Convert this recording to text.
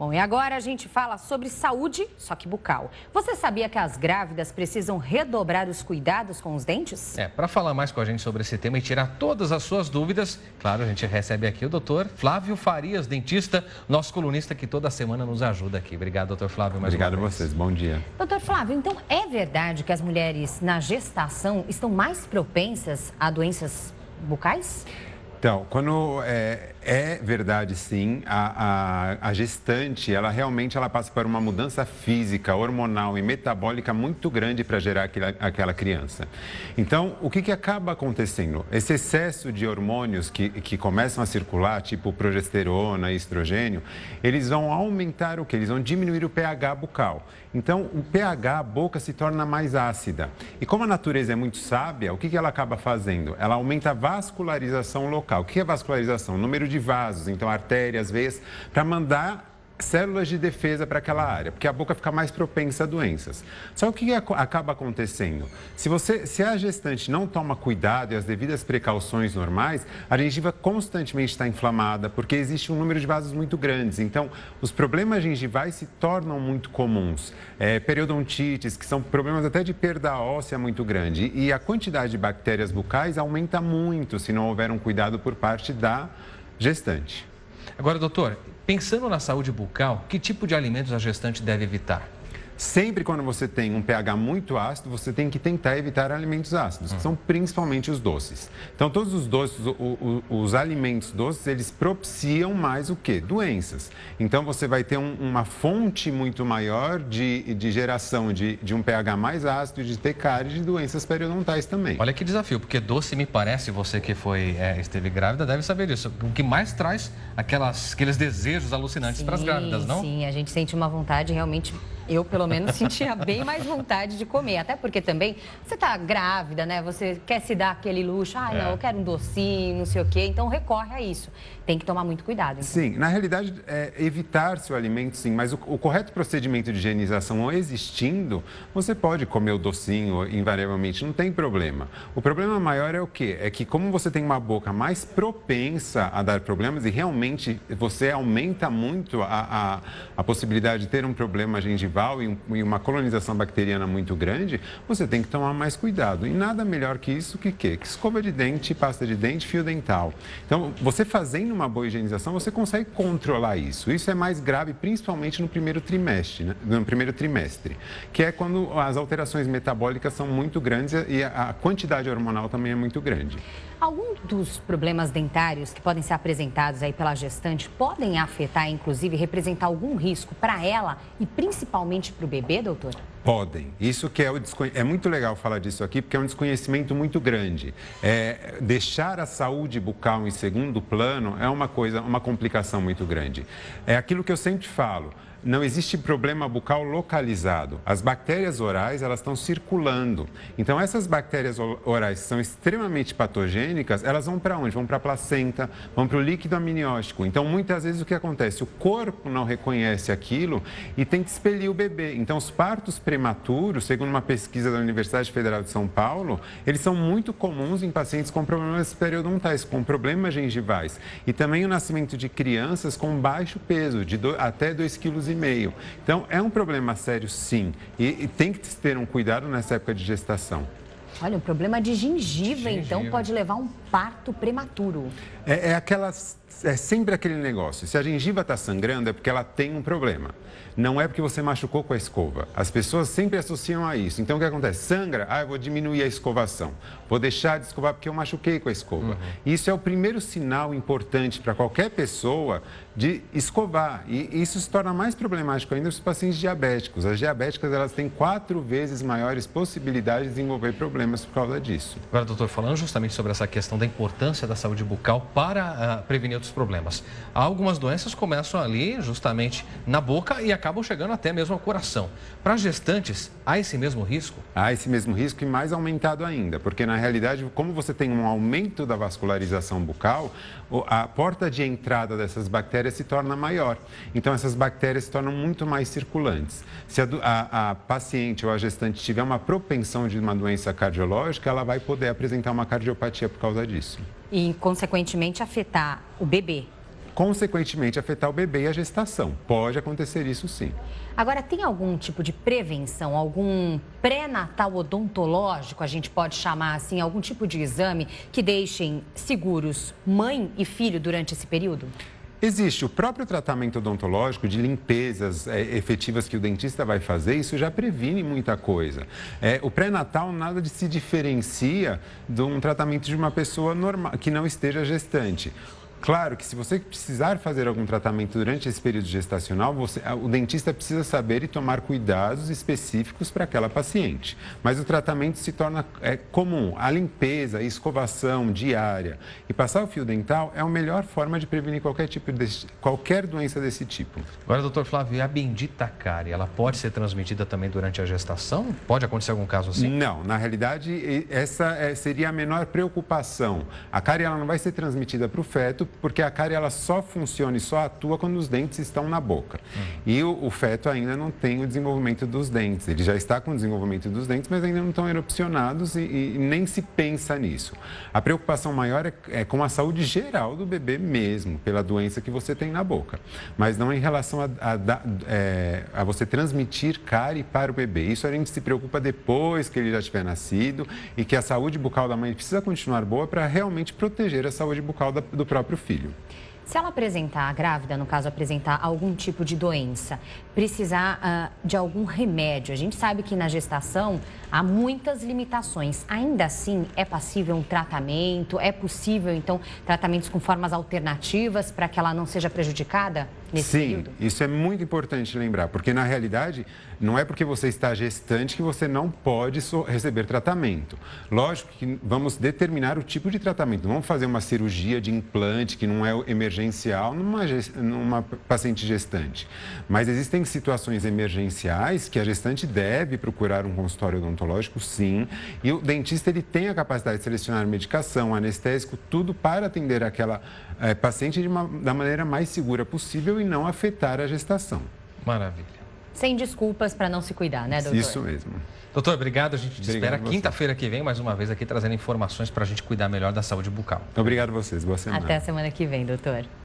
Bom, e agora a gente fala sobre saúde, só que bucal. Você sabia que as grávidas precisam redobrar os cuidados com os dentes? Para falar mais com a gente sobre esse tema e tirar todas as suas dúvidas, claro, a gente recebe aqui o doutor Flávio Farias, dentista, nosso colunista que toda semana nos ajuda aqui. Obrigado, doutor Flávio, mais Obrigado uma a vez. vocês, bom dia. Doutor Flávio, então é verdade que as mulheres na gestação estão mais propensas a doenças bucais? Então, quando é verdade, sim, a gestante, ela realmente passa por uma mudança física, hormonal e metabólica muito grande para gerar aquela criança. Então, o que acaba acontecendo? Esse excesso de hormônios que começam a circular, tipo progesterona e estrogênio, eles vão aumentar o quê? Eles vão diminuir o pH bucal. Então, o pH, a boca se torna mais ácida. E como a natureza é muito sábia, o que ela acaba fazendo? Ela aumenta a vascularização local. O que é vascularização? O número de vasos, então artérias, veias, para mandar células de defesa para aquela área, porque a boca fica mais propensa a doenças. Só que o que acaba acontecendo? Se a gestante não toma cuidado e as devidas precauções normais, a gengiva constantemente está inflamada, porque existe um número de vasos muito grandes. Então, os problemas gengivais se tornam muito comuns. Periodontites, que são problemas até de perda óssea muito grande. E a quantidade de bactérias bucais aumenta muito se não houver um cuidado por parte da gestante. Agora, doutor, pensando na saúde bucal, que tipo de alimentos a gestante deve evitar? Sempre quando você tem um pH muito ácido, você tem que tentar evitar alimentos ácidos, que são principalmente os doces. Então, todos os doces, os alimentos doces, eles propiciam mais o quê? Doenças. Então, você vai ter uma fonte muito maior de geração de um pH mais ácido, de ter cárie de doenças periodontais também. Olha que desafio, porque doce me parece, você que esteve grávida deve saber disso, o que mais traz aqueles desejos alucinantes para as grávidas, não? Sim, a gente sente uma vontade realmente. Eu, pelo menos, sentia bem mais vontade de comer. Até porque também você está grávida, né? Você quer se dar aquele luxo. Não, eu quero um docinho, não sei o quê. Então, recorre a isso. Tem que tomar muito cuidado. Então. Sim, na realidade, evitar-se o alimento, sim. Mas o correto procedimento de higienização existindo, você pode comer o docinho invariavelmente, não tem problema. O problema maior é o quê? É que como você tem uma boca mais propensa a dar problemas e realmente você aumenta muito a possibilidade de ter um problema gengival e uma colonização bacteriana muito grande, você tem que tomar mais cuidado. E nada melhor que isso que escova de dente, pasta de dente, fio dental. Então, você fazendo uma boa higienização, você consegue controlar isso. Isso é mais grave, principalmente no primeiro trimestre, né? No primeiro trimestre, que é quando as alterações metabólicas são muito grandes e a quantidade hormonal também é muito grande. Algum dos problemas dentários que podem ser apresentados aí pela gestante podem afetar, inclusive, representar algum risco para ela e principalmente para o bebê, doutor? Podem. Isso que é muito legal falar disso aqui, porque é um desconhecimento muito grande. Deixar a saúde bucal em segundo plano é uma complicação muito grande. É aquilo que eu sempre falo. Não existe problema bucal localizado. As bactérias orais, elas estão circulando. Então, essas bactérias orais que são extremamente patogênicas, elas vão para onde? Vão para a placenta, vão para o líquido amniótico. Então, muitas vezes, o que acontece? O corpo não reconhece aquilo e tem que expelir o bebê. Então, os partos prematuros, segundo uma pesquisa da Universidade Federal de São Paulo, eles são muito comuns em pacientes com problemas periodontais, com problemas gengivais. E também o nascimento de crianças com baixo peso, até 2,5 kg. Então, é um problema sério, sim. E tem que ter um cuidado nessa época de gestação. Olha, o problema de gengiva, então, pode levar a um parto prematuro. É sempre aquele negócio. Se a gengiva está sangrando, é porque ela tem um problema. Não é porque você machucou com a escova. As pessoas sempre associam a isso. Então, o que acontece? Sangra? Eu vou diminuir a escovação. Vou deixar de escovar porque eu machuquei com a escova. Isso é o primeiro sinal importante para qualquer pessoa de escovar. E isso se torna mais problemático ainda para os pacientes diabéticos. As diabéticas, elas têm 4 vezes maiores possibilidades de desenvolver problemas por causa disso. Agora, doutor, falando justamente sobre essa questão da importância da saúde bucal para prevenir outros problemas. Algumas doenças começam ali justamente na boca e acabam chegando até mesmo ao coração. Para gestantes, há esse mesmo risco? Há esse mesmo risco e mais aumentado ainda, porque na realidade, como você tem um aumento da vascularização bucal, a porta de entrada dessas bactérias se torna maior. Então, essas bactérias se tornam muito mais circulantes. Se a paciente ou a gestante tiver uma propensão de uma doença cardiológica, ela vai poder apresentar uma cardiopatia por causa disso. E, consequentemente, afetar o bebê. consequentemente afetar o bebê e a gestação. Pode acontecer isso sim. Agora, tem algum tipo de prevenção, algum pré-natal odontológico, a gente pode chamar assim, algum tipo de exame que deixem seguros mãe e filho durante esse período? Existe o próprio tratamento odontológico de limpezas efetivas que o dentista vai fazer, isso já previne muita coisa. O pré-natal nada se diferencia de um tratamento de uma pessoa normal, que não esteja gestante. Claro que se você precisar fazer algum tratamento durante esse período gestacional, o dentista precisa saber e tomar cuidados específicos para aquela paciente. Mas o tratamento se torna comum. A limpeza, a escovação diária e passar o fio dental é a melhor forma de prevenir qualquer doença desse tipo. Agora, doutor Flávio, e a bendita cárie, ela pode ser transmitida também durante a gestação? Pode acontecer algum caso assim? Não, na realidade, essa seria a menor preocupação. A cárie ela não vai ser transmitida para o feto, porque a cárie ela só funciona e só atua quando os dentes estão na boca. E o feto ainda não tem o desenvolvimento dos dentes. Ele já está com o desenvolvimento dos dentes, mas ainda não estão erupcionados e nem se pensa nisso. A preocupação maior é com a saúde geral do bebê mesmo, pela doença que você tem na boca. Mas não em relação a você transmitir cárie para o bebê. Isso a gente se preocupa depois que ele já tiver nascido e que a saúde bucal da mãe precisa continuar boa para realmente proteger a saúde bucal do próprio filho. Se ela apresentar, a grávida, no caso, apresentar algum tipo de doença, precisar de algum remédio, a gente sabe que na gestação há muitas limitações. Ainda assim, é passível um tratamento? É possível, então, tratamentos com formas alternativas para que ela não seja prejudicada nesse período? Sim, isso é muito importante lembrar, porque na realidade não é porque você está gestante que você não pode receber tratamento. Lógico que vamos determinar o tipo de tratamento, não vamos fazer uma cirurgia de implante que não é emergencial numa paciente gestante. Mas existem situações emergenciais que a gestante deve procurar um consultório odontológico, sim, e o dentista ele tem a capacidade de selecionar medicação, anestésico, tudo para atender aquela paciente da maneira mais segura possível e não afetar a gestação. Maravilha. Sem desculpas para não se cuidar, né, doutor? Isso mesmo. Doutor, obrigado. A gente te espera Obrigado a você. quinta-feira que vem, mais uma vez aqui, trazendo informações para a gente cuidar melhor da saúde bucal. Obrigado a vocês. Boa semana. Até a semana que vem, doutor.